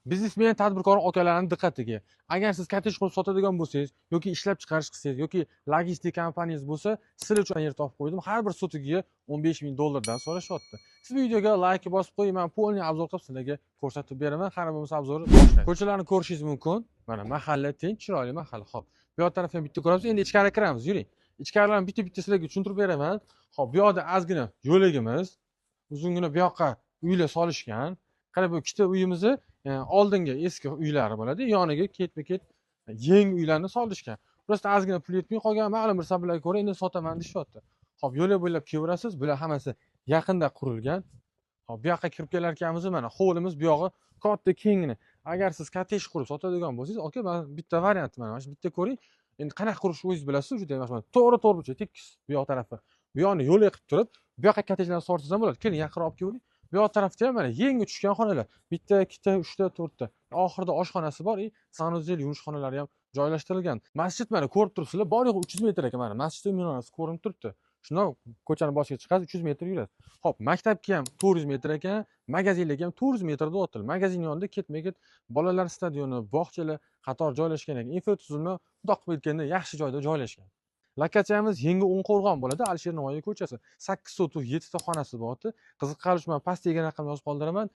Biznesmen tadbirkor akalarning diqqatiga. Agar siz kottedj qurib sotadigan bo'lsangiz yoki ishlab chiqarish qilsangiz yoki logistik kompaniyangiz bo'lsa, sizlar uchun yer topib qo'ydim. Har bir sotiga $15,000 so'rashyapti. Siz bu videoga like bosib qo'ying, men polni obzor qilib sizlarga ko'rsatib beraman. Qara bo'lmasa obzorni boshlaymiz. Ko'chalarni ko'rishingiz mumkin. Mana mahalla tinch, chiroyli mahalla. Xo'p, bu yoq tarafdan bitta ko'ramiz. Endi ichkariga kiramiz. Yuring. Ichkarilarni bitta-bitta sizlarga tushuntirib beraman. Xo'p, bu yoqda ozgina yo'ligimiz, uzungina bu yoqqa uylar solishgan. Qara bu ikkita uyimizni oldingi eski uylari bo'ladi, yoniga ketma-ket yangi uylarni solishgan. Просто ozgina pul yetmay qolgan, ma'lum bir sabablarga ko'ra endi sotaman deyapti. Xo'p, yo'llar bo'ylab kelaverasiz. Bular hammasi yaqinda qurilgan. Xo'p, bu yoqqa kirib kelar ekanmiz, mana hovlimiz bu yog'i katta kengini. Agar siz kottedj qurib sotadigan bo'lsangiz, aka, mana bitta variant mana shu bitta ko'ring. Endi qanaqa qurishni o'zingiz bilasiz, juda yaxshi. To'g'ri tekis bu yoq tarafi. Bu yoqni yo'l qilib turib, bu yoqqa kottejlarni sorsangiz ham bo'ladi. Keling, yaqinroq olib keling. Bu yoq tarafda ham mana yangi tushgan xonalar. Bitta, ikkita, uchta, to'rtta. Oxirida oshxonasi bor, sanuzel yuvinish xonalari ham joylashtirilgan. Masjid mana ko'rib turibsizlar, bor yo'q 300 metr ekan mana. Masjidning minorasi ko'rinib turibdi. Shundan ko'chani boshiga chiqasiz, 300 metr yurasiz. Xo'p, maktabga ham 400 metr ekan, magazinlarga ham 400 metrda o'til. Magazin yonida ketma-ket bolalar stadioni, bog'chalar qator joylashgan ekan. Infratuzilma xudo qilib aytganda yaxshi joyda joylashgan. Lokatsiyamiz Yangi O'nqo'rg'on bo'ladi, Alisher Navoiy ko'chasi. 8 sotuv 7 ta xonasi bor. Qiziqqanlar uchun men pastdagi raqamni yozib qoldiraman.